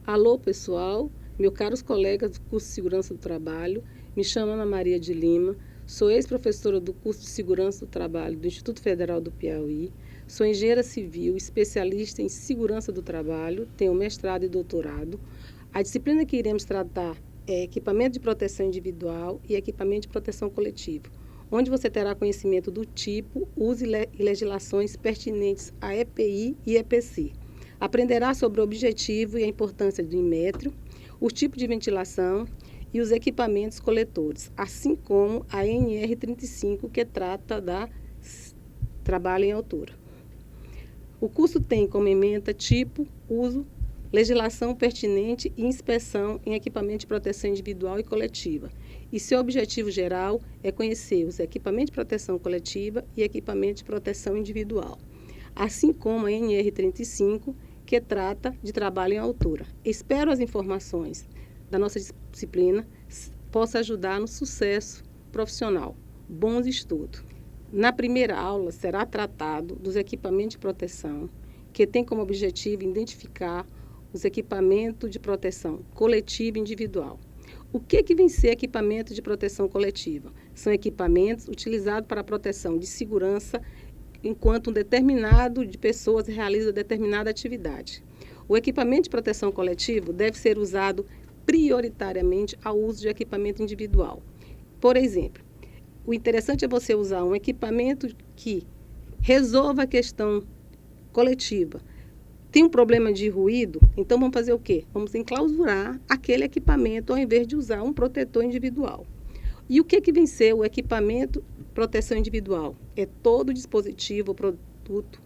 Alô, pessoal, meus caros colegas do curso de Segurança do Trabalho, me chamo Ana Maria de Lima, sou ex-professora do curso de Segurança do Trabalho do Instituto Federal do Piauí, sou engenheira civil, especialista em Segurança do Trabalho, tenho mestrado e doutorado. A disciplina que iremos tratar é equipamento de proteção individual e equipamento de proteção coletiva, onde você terá conhecimento do tipo, uso e legislações pertinentes à EPI e EPC. Aprenderá sobre o objetivo e a importância do Inmetro, o tipo de ventilação e os equipamentos coletores, assim como a NR35, que trata da trabalho em altura. O curso tem como ementa tipo, uso, legislação pertinente e inspeção em equipamento de proteção individual e coletiva. E seu objetivo geral é conhecer os equipamentos de proteção coletiva e equipamentos de proteção individual, assim como a NR35, que trata de trabalho em altura. Espero as informações da nossa disciplina possam ajudar no sucesso profissional. Bons estudos! Na primeira aula será tratado dos equipamentos de proteção, que tem como objetivo identificar os equipamentos de proteção coletiva e individual. O que vem ser equipamento de proteção coletiva? São equipamentos utilizados para a proteção de segurança enquanto um determinado de pessoas realiza determinada atividade. O equipamento de proteção coletiva deve ser usado prioritariamente ao uso de equipamento individual. Por exemplo, o interessante é você usar um equipamento que resolva a questão coletiva. Tem um problema de ruído, então vamos fazer o quê? Vamos enclausurar aquele equipamento ao invés de usar um protetor individual. E o que vem ser o equipamento proteção individual? É todo dispositivo ou produto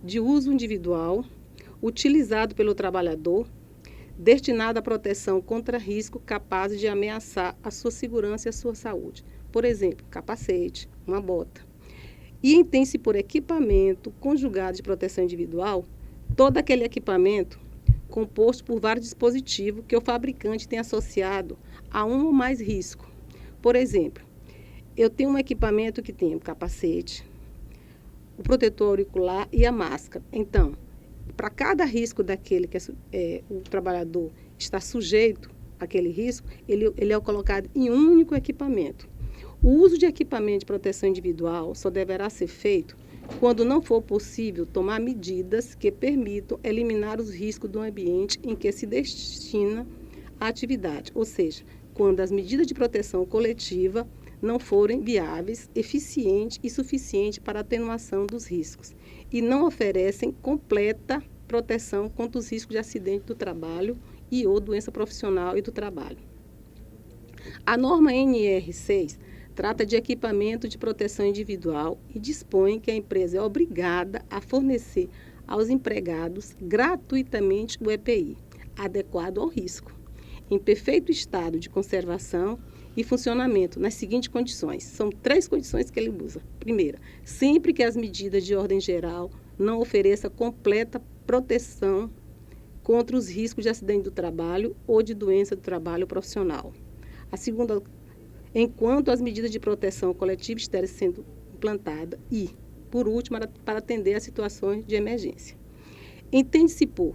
de uso individual, utilizado pelo trabalhador, destinado à proteção contra riscos capazes de ameaçar a sua segurança e a sua saúde. Por exemplo, capacete, uma bota. E entende-se por equipamento conjugado de proteção individual todo aquele equipamento composto por vários dispositivos que o fabricante tem associado a um ou mais riscos. Por exemplo, eu tenho um equipamento que tem o capacete, o protetor auricular e a máscara. Então, para cada risco daquele que o trabalhador está sujeito àquele risco, ele é colocado em um único equipamento. O uso de equipamento de proteção individual só deverá ser feito quando não for possível tomar medidas que permitam eliminar os riscos do ambiente em que se destina a atividade, ou seja, quando as medidas de proteção coletiva não forem viáveis, eficientes e suficientes para a atenuação dos riscos e não oferecem completa proteção contra os riscos de acidente do trabalho e ou doença profissional e do trabalho. A norma NR6 trata de equipamento de proteção individual e dispõe que a empresa é obrigada a fornecer aos empregados gratuitamente o EPI, adequado ao risco, em perfeito estado de conservação e funcionamento nas seguintes condições. São 3 condições que ele usa. Primeira, sempre que as medidas de ordem geral não ofereçam completa proteção contra os riscos de acidente do trabalho ou de doença do trabalho profissional. A segunda, enquanto as medidas de proteção coletiva estiverem sendo implantadas e, por último, para atender a situações de emergência. Entende-se por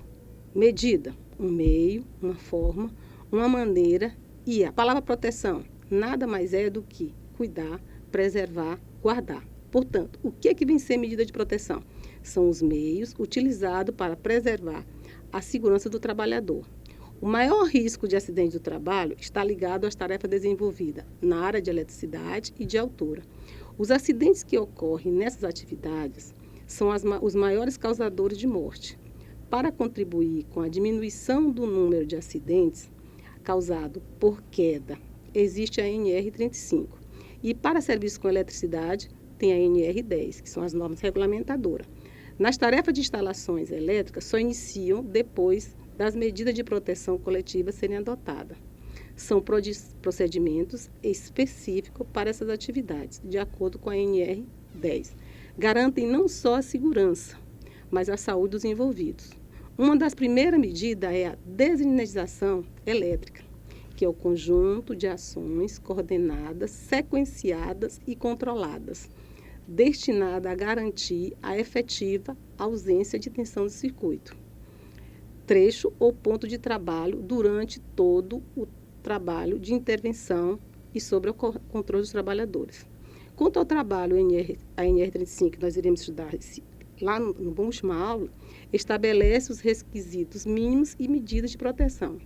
medida, um meio, uma forma, uma maneira e a palavra proteção nada mais é do que cuidar, preservar, guardar. Portanto, o que vem ser medida de proteção? São os meios utilizados para preservar a segurança do trabalhador. O maior risco de acidente do trabalho está ligado às tarefas desenvolvidas na área de eletricidade e de altura. Os acidentes que ocorrem nessas atividades são os maiores causadores de morte. Para contribuir com a diminuição do número de acidentes causados por queda, existe a NR35. E para serviços com eletricidade, tem a NR10, que são as normas regulamentadoras. Nas tarefas de instalações elétricas, só iniciam depois das medidas de proteção coletiva serem adotadas. São procedimentos específicos para essas atividades, de acordo com a NR10. Garantem não só a segurança, mas a saúde dos envolvidos. Uma das primeiras medidas é a desenergização elétrica, que é o conjunto de ações coordenadas, sequenciadas e controladas, destinada a garantir a efetiva ausência de tensão do circuito. trecho ou ponto de trabalho durante todo o trabalho de intervenção e sobre o controle dos trabalhadores. Quanto ao trabalho a NR35, que nós iremos estudar lá na última aula, estabelece os requisitos mínimos e medidas de proteção.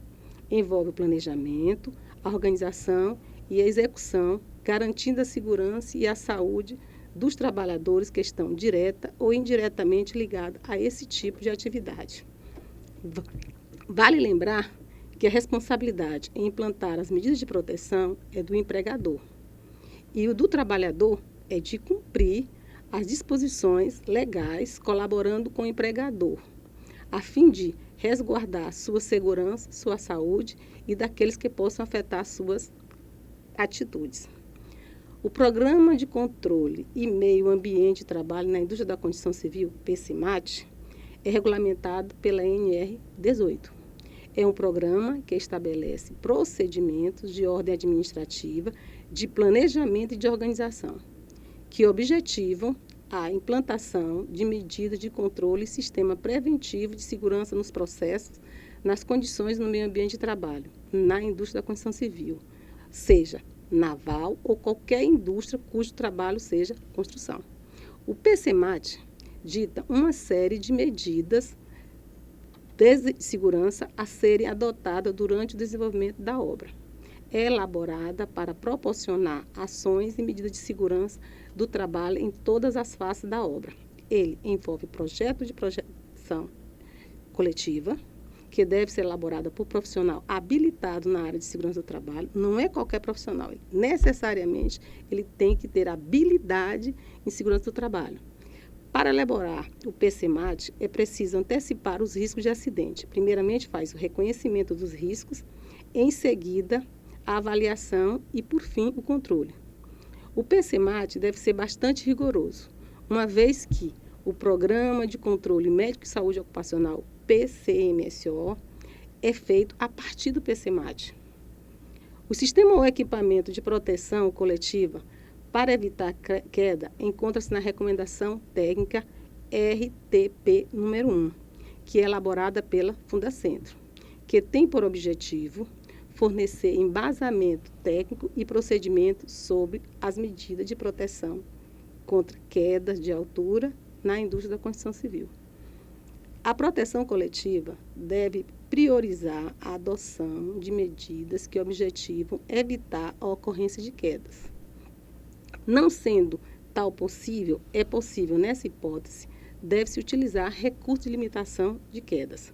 Envolve o planejamento, a organização e a execução, garantindo a segurança e a saúde dos trabalhadores que estão direta ou indiretamente ligados a esse tipo de atividade. Vale lembrar que a responsabilidade em implantar as medidas de proteção é do empregador e o do trabalhador é de cumprir as disposições legais, colaborando com o empregador, a fim de resguardar sua segurança, sua saúde e daqueles que possam afetar suas atitudes. O Programa de Controle e Meio Ambiente de Trabalho na Indústria da Construção Civil, PCMAT, é regulamentado pela NR 18. É um programa que estabelece procedimentos de ordem administrativa, de planejamento e de organização, que objetivam a implantação de medidas de controle e sistema preventivo de segurança nos processos, nas condições no meio ambiente de trabalho, na indústria da construção civil, seja naval ou qualquer indústria cujo trabalho seja construção. O PCMAT dita uma série de medidas de segurança a serem adotadas durante o desenvolvimento da obra. É elaborada para proporcionar ações e medidas de segurança do trabalho em todas as faces da obra. Ele envolve projeto de projeção coletiva, que deve ser elaborada por profissional habilitado na área de segurança do trabalho. Não é qualquer profissional, necessariamente ele tem que ter habilidade em segurança do trabalho. Para elaborar o PCMAT, é preciso antecipar os riscos de acidente. Primeiramente, faz o reconhecimento dos riscos, em seguida, a avaliação e, por fim, o controle. O PCMAT deve ser bastante rigoroso, uma vez que o Programa de Controle Médico e Saúde Ocupacional, PCMSO, é feito a partir do PCMAT. O sistema ou equipamento de proteção coletiva para evitar queda encontra-se na Recomendação Técnica RTP número 1, que é elaborada pela Fundacentro, que tem por objetivo fornecer embasamento técnico e procedimento sobre as medidas de proteção contra quedas de altura na indústria da construção civil. A proteção coletiva deve priorizar a adoção de medidas que objetivam evitar a ocorrência de quedas. Não sendo tal possível, é possível, nessa hipótese, deve-se utilizar recursos de limitação de quedas.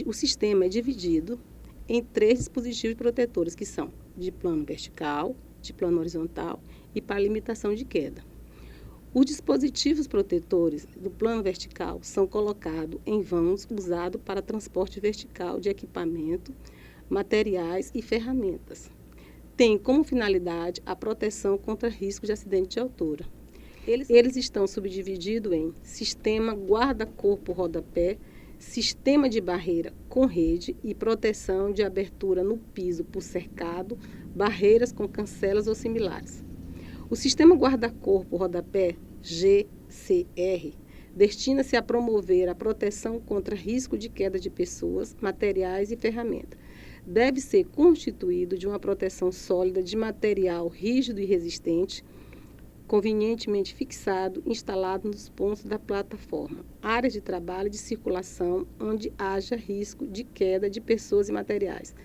O sistema é dividido em 3 dispositivos protetores, que são de plano vertical, de plano horizontal e para limitação de queda. Os dispositivos protetores do plano vertical são colocados em vãos usados para transporte vertical de equipamento, materiais e ferramentas. Tem como finalidade a proteção contra riscos de acidente de altura. Eles estão subdivididos em sistema guarda-corpo-rodapé, sistema de barreira com rede e proteção de abertura no piso por cercado, barreiras com cancelas ou similares. O sistema guarda-corpo-rodapé, GCR, destina-se a promover a proteção contra risco de queda de pessoas, materiais e ferramentas. Deve ser constituído de uma proteção sólida de material rígido e resistente, convenientemente fixado, instalado nos pontos da plataforma, áreas de trabalho e de circulação onde haja risco de queda de pessoas e materiais.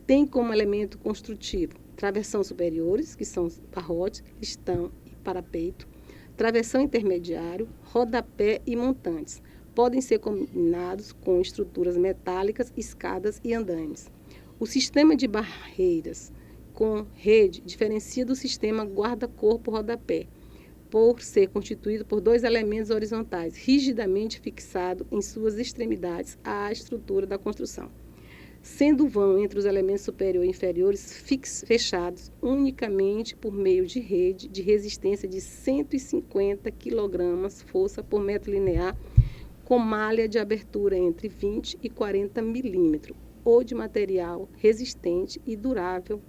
Tem como elemento construtivo travessão superiores, que são barrotes, listão e parapeito, travessão intermediário, rodapé e montantes. Podem ser combinados com estruturas metálicas, escadas e andaimes. O sistema de barreiras com rede diferencia do sistema guarda-corpo-rodapé, por ser constituído por 2 elementos horizontais, rigidamente fixados em suas extremidades à estrutura da construção, sendo o vão entre os elementos superior e inferiores fechados unicamente por meio de rede de resistência de 150 kg força por metro linear, com malha de abertura entre 20 e 40 milímetros, ou de material resistente e durável.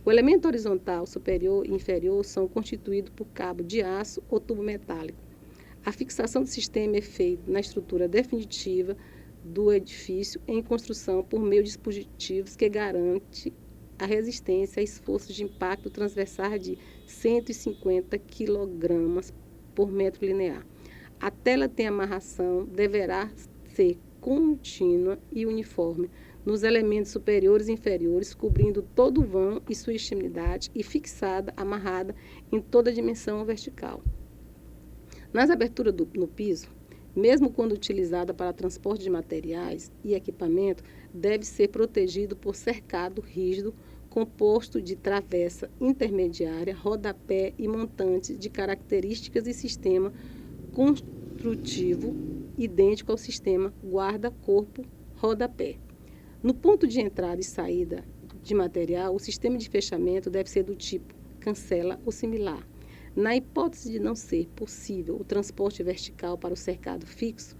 O elemento horizontal superior e inferior são constituídos por cabo de aço ou tubo metálico. A fixação do sistema é feita na estrutura definitiva do edifício em construção por meio de dispositivos que garante a resistência a esforços de impacto transversal de 150 kg por metro linear. A tela tem amarração, deverá ser contínua e uniforme nos elementos superiores e inferiores, cobrindo todo o vão e sua extremidade e fixada, amarrada em toda a dimensão vertical. Nas aberturas no piso, mesmo quando utilizada para transporte de materiais e equipamento, deve ser protegido por cercado rígido composto de travessa intermediária, rodapé e montante de características e sistema construtivo idêntico ao sistema guarda-corpo-rodapé. No ponto de entrada e saída de material, o sistema de fechamento deve ser do tipo cancela ou similar. Na hipótese de não ser possível o transporte vertical para o cercado fixo,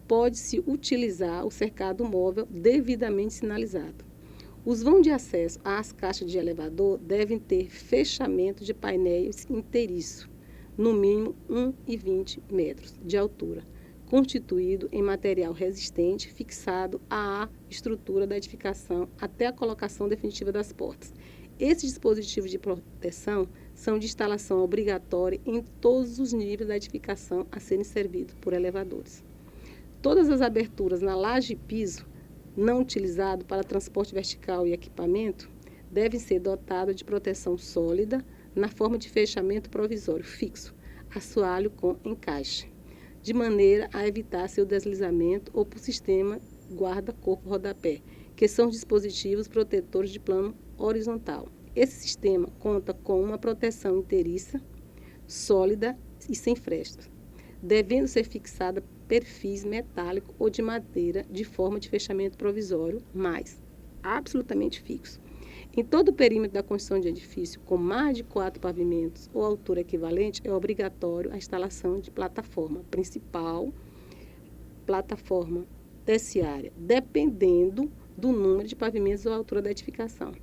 pode-se utilizar o cercado móvel devidamente sinalizado. Os vãos de acesso às caixas de elevador devem ter fechamento de painéis inteiriço, no mínimo 1,20 metros de altura, constituído em material resistente fixado à estrutura da edificação até a colocação definitiva das portas. Esses dispositivos de proteção são de instalação obrigatória em todos os níveis da edificação a serem servidos por elevadores. Todas as aberturas na laje e piso, não utilizado para transporte vertical e equipamento, devem ser dotadas de proteção sólida na forma de fechamento provisório fixo, assoalho com encaixe, de maneira a evitar seu deslizamento ou por sistema guarda-corpo-rodapé, que são dispositivos protetores de plano horizontal. Esse sistema conta com uma proteção inteiriça, sólida e sem frestas, devendo ser fixada perfis metálico ou de madeira de forma de fechamento provisório, mas absolutamente fixo. Em todo o perímetro da construção de edifício com mais de 4 pavimentos ou altura equivalente, é obrigatório a instalação de plataforma principal, plataforma terciária, dependendo do número de pavimentos ou altura da edificação.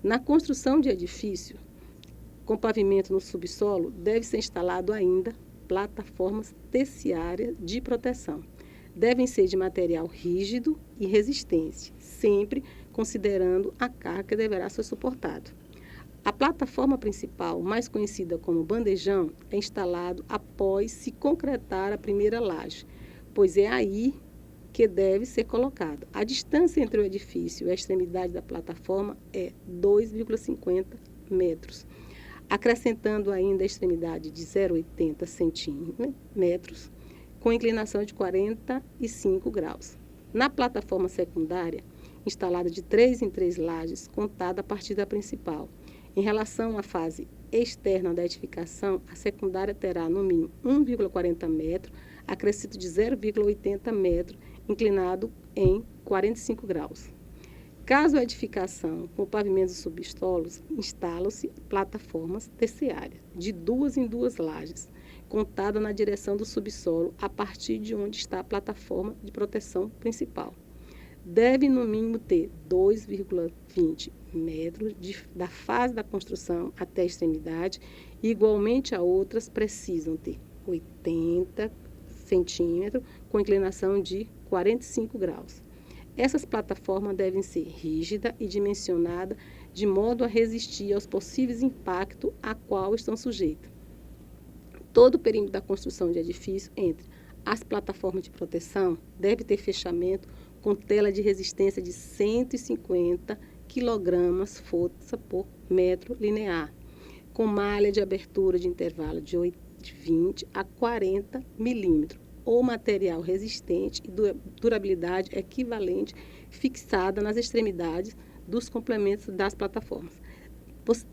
Na construção de edifício com pavimento no subsolo, deve ser instalado ainda plataformas terciárias de proteção. Devem ser de material rígido e resistente, sempre considerando a carga que deverá ser suportada. A plataforma principal, mais conhecida como bandejão, é instalado após se concretar a primeira laje, pois é aí que deve ser colocada. A distância entre o edifício e a extremidade da plataforma é 2,50 metros, acrescentando ainda a extremidade de 0,80 centímetros, com inclinação de 45 graus. Na plataforma secundária, instalada de 3 em 3 lajes, contada a partir da principal. Em relação à fase externa da edificação, a secundária terá no mínimo 1,40 metro, acrescido de 0,80 metro, inclinado em 45 graus. Caso a edificação com pavimentos subsolos, instalam-se plataformas terciárias, de 2 em 2 lajes, contada na direção do subsolo, a partir de onde está a plataforma de proteção principal. Deve, no mínimo, ter 2,20 metros da fase da construção até a extremidade, e, igualmente a outras, precisam ter 80 centímetros, com inclinação de 45 graus. Essas plataformas devem ser rígidas e dimensionadas de modo a resistir aos possíveis impactos a qual estão sujeitas. Todo o perímetro da construção de edifício, entre as plataformas de proteção, deve ter fechamento com tela de resistência de 150 kg força por metro linear, com malha de abertura de intervalo de 20 a 40 milímetros, ou material resistente e durabilidade equivalente fixada nas extremidades dos complementos das plataformas.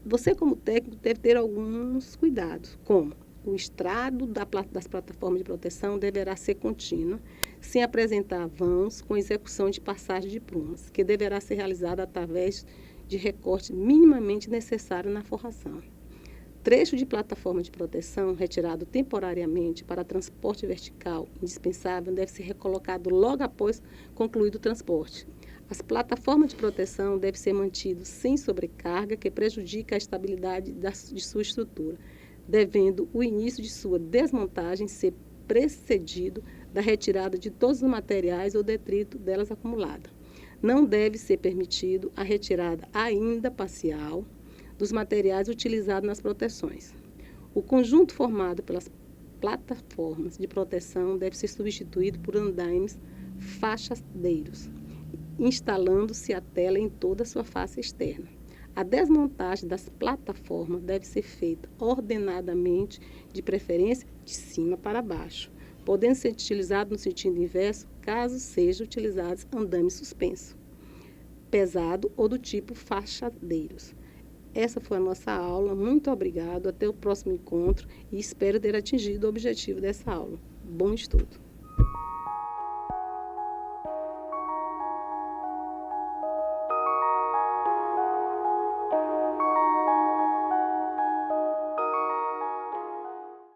Você, como técnico, deve ter alguns cuidados, como o estrado das plataformas de proteção deverá ser contínuo, sem apresentar vãos com execução de passagem de prumas, que deverá ser realizada através de recorte minimamente necessário na forração. Trecho de plataforma de proteção retirado temporariamente para transporte vertical indispensável deve ser recolocado logo após concluído o transporte. As plataformas de proteção devem ser mantidas sem sobrecarga que prejudique a estabilidade de sua estrutura, devendo o início de sua desmontagem ser precedido da retirada de todos os materiais ou detrito delas acumulada. Não deve ser permitido a retirada, ainda parcial, dos materiais utilizados nas proteções. O conjunto formado pelas plataformas de proteção deve ser substituído por andaimes fachadeiros, instalando-se a tela em toda a sua face externa. A desmontagem das plataformas deve ser feita ordenadamente, de preferência de cima para baixo, podendo ser utilizado no sentido inverso, caso sejam utilizados andames suspenso, pesado ou do tipo fachadeiros. Essa foi a nossa aula. Muito obrigado. Até o próximo encontro e espero ter atingido o objetivo dessa aula. Bom estudo!